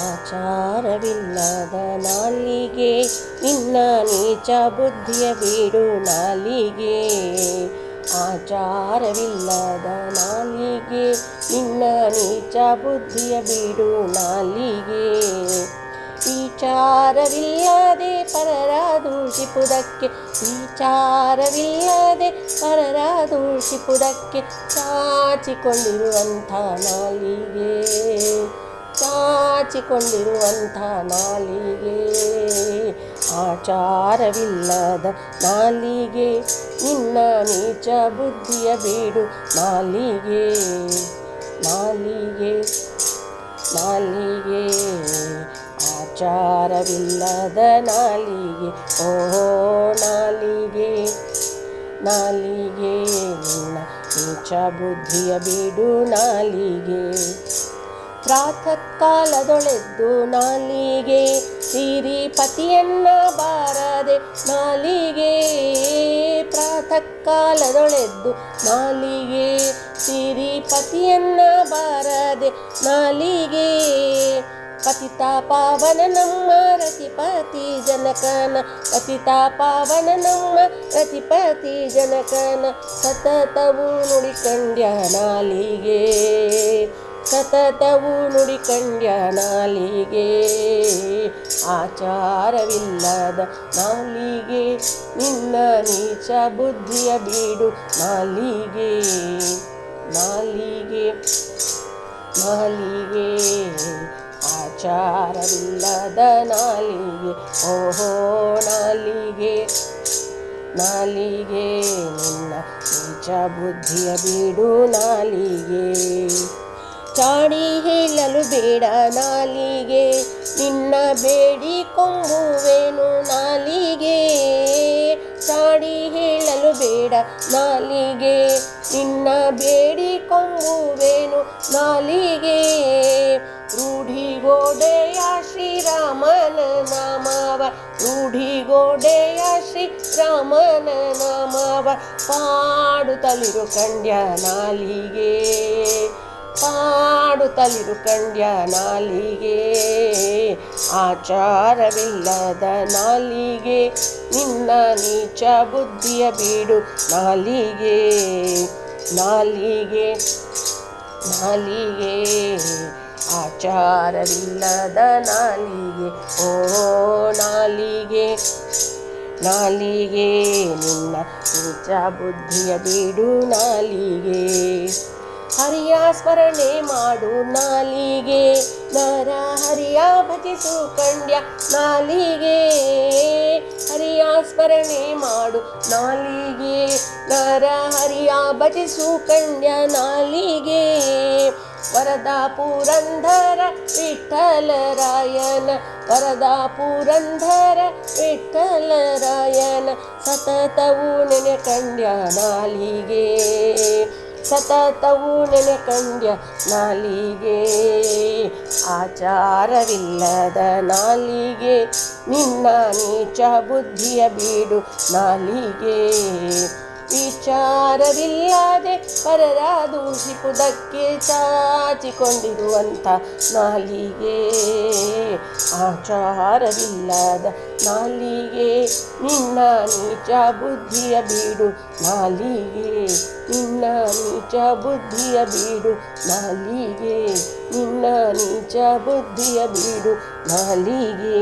ಆಚಾರವಿಲ್ಲದ ನಾಲಿಗೆ ನಿನ್ನ ನೀಚ ಬುದ್ಧಿಯ ಬಿಡು ನಾಲಿಗೆ. ಆಚಾರವಿಲ್ಲದ ನಾಲಿಗೆ ನಿನ್ನ ನೀಚ ಬುದ್ಧಿಯ ಬಿಡು ನಾಲಿಗೆ. ವಿಚಾರವಿಲ್ಲದೆ ಪರರ ದೂಷಿಪುದಕ್ಕೆ, ವಿಚಾರವಿಲ್ಲದೆ ಪರರ ದೂಷಿಪುದಕ್ಕೆ ಚಾಚಿಕೊಂಡಿರುವಂಥ ನಾಲಿಗೆ, ಚಾಚಿಕೊಂಡಿರುವಂಥ ನಾಲಿಗೆ. ಆಚಾರವಿಲ್ಲದ ನಾಲಿಗೆ ನಿನ್ನ ನೀಚ ಬುದ್ಧಿಯ ಬಿಡು ನಾಲಿಗೆ, ನಾಲಿಗೆ, ನಾಲಿಗೆ. ಆಚಾರವಿಲ್ಲದ ನಾಲಿಗೆ, ಓ ನಾಲಿಗೆ, ನಾಲಿಗೆ. ನಿನ್ನ ನೀಚ ಬುದ್ಧಿಯ ಬಿಡು ನಾಲಿಗೆ. ಪ್ರಾತಃ ಕಾಲದೊಳೆದ್ದು ನಾಲಿಗೆ ಸಿರಿಪತಿಯನ್ನ ಬಾರದೆ ನಾಲಿಗೆ. ಪ್ರಾತಃ ಕಾಲದೊಳೆದ್ದು ನಾಲಿಗೆ ಸಿರಿಪತಿಯನ್ನ ಬಾರದೆ ನಾಲಿಗೆ. ಪತಿತ ಪಾವನ ನಮ್ಮ ರತಿಪತಿ ಜನಕನ, ಪತಿತ ಪಾವನ ನಮ್ಮ ರತಿಪತಿ ಜನಕನ ಸತತವು ನುಡಿಕಂಡ್ಯ ನಾಲಿಗೆ, ಸತತವು ನುಡಿಕಂಡ್ಯ ನಾಲಿಗೆ. ಆಚಾರವಿಲ್ಲದ ನಾಲಿಗೆ ನಿನ್ನ ನೀಚ ಬುದ್ಧಿಯ ಬಿಡು ನಾಲಿಗೆ, ನಾಲಿಗೆ, ನಾಲಿಗೆ. ಆಚಾರವಿಲ್ಲದ ನಾಲಿಗೆ, ಓಹೋ ನಾಲಿಗೆ, ನಾಲಿಗೆ. ನಿನ್ನ ನೀಚ ಬುದ್ಧಿಯ ಬಿಡು ನಾಲಿಗೆ. ಚಾಡಿ ಹೇಳಲು ಬೇಡ ನಾಲಿಗೆ ನಿನ್ನ ಬೇಡಿ ಕೊಂಬುವೆನು ನಾಲಿಗೆ. ಚಾಡಿ ಹೇಳಲು ಬೇಡ ನಾಲಿಗೆ ನಿನ್ನ ಬೇಡಿ ಕೊಂಬುವೆನು ನಾಲಿಗೆ. ರೂಢಿಗೋಡೆಯ ಶ್ರೀರಾಮನ ನಾಮವ, ರೂಢಿಗೋಡೆಯ ಶ್ರೀರಾಮನ ನಾಮವ ಪಾಡುತ್ತಲಿರು ಕಂಡ್ಯ ನಾಲಿಗೆ, ಪಾಡುತ್ತಲಿರು ಕಂಡ್ಯ ನಾಲಿಗೆ. ಆಚಾರವಿಲ್ಲದ ನಾಲಿಗೆ ನಿನ್ನ ನೀಚ ಬುದ್ಧಿಯ ಬಿಡು ನಾಲಿಗೆ, ನಾಲಿಗೆ, ನಾಲಿಗೆ. ಆಚಾರವಿಲ್ಲದ ನಾಲಿಗೆ, ಓ ನಾಲಿಗೆ, ನಾಲಿಗೆ. ನಿನ್ನ ನೀಚ ಬುದ್ಧಿಯ ಬಿಡು ನಾಲಿಗೆ. ಹರಿಯ ಸ್ಮರಣೆ ಮಾಡು ನಾಲಿಗೆ ನರ ಹರಿಯ ಭಜಿಸು ಕಂಡ್ಯ ನಾಲಿಗೆ. ಹರಿಯ ಸ್ಮರಣೆ ಮಾಡು ನಾಲಿಗೆ ನರ ಹರಿಯ ಭಜಿಸು ಕಂಡ್ಯ ನಾಲಿಗೆ. ವರದ ಪುರಂದರ ವಿಠ್ಠಲರಾಯನ, ವರದ ಪುರಂದರ ವಿಠ್ಠಲರಾಯನ ಸತತವು ನೆನೆ ಕಂಡ್ಯ ನಾಲಿಗೆ, ಸತತವು ನೆನೆ ಕಂಡ್ಯ ನಾಲಿಗೆ. ಆಚಾರವಿಲ್ಲದ ನಾಲಿಗೆ ನಿನ್ನ ನೀಚ ಬುದ್ಧಿಯ ಬಿಡು ನಾಲಿಗೆ. ವಿಚಾರವಿಲ್ಲದೆ ಪರರ ದೂಷಿಪುದಕ್ಕೆ ಚಾಚಿಕೊಂಡಿರುವಂಥ ನಾಲಿಗೆ. ಆಚಾರವಿಲ್ಲದ ನಾಲಿಗೆ ನಿನ್ನ ನೀಚ ಬುದ್ಧಿಯ ಬಿಡು ನಾಲಿಗೆ, ನಿನ್ನ ನೀಚ ಬುದ್ಧಿಯ ಬಿಡು ನಾಲಿಗೆ, ನಿನ್ನ ನೀಚ ಬುದ್ಧಿಯ ಬಿಡು ನಾಲಿಗೆ.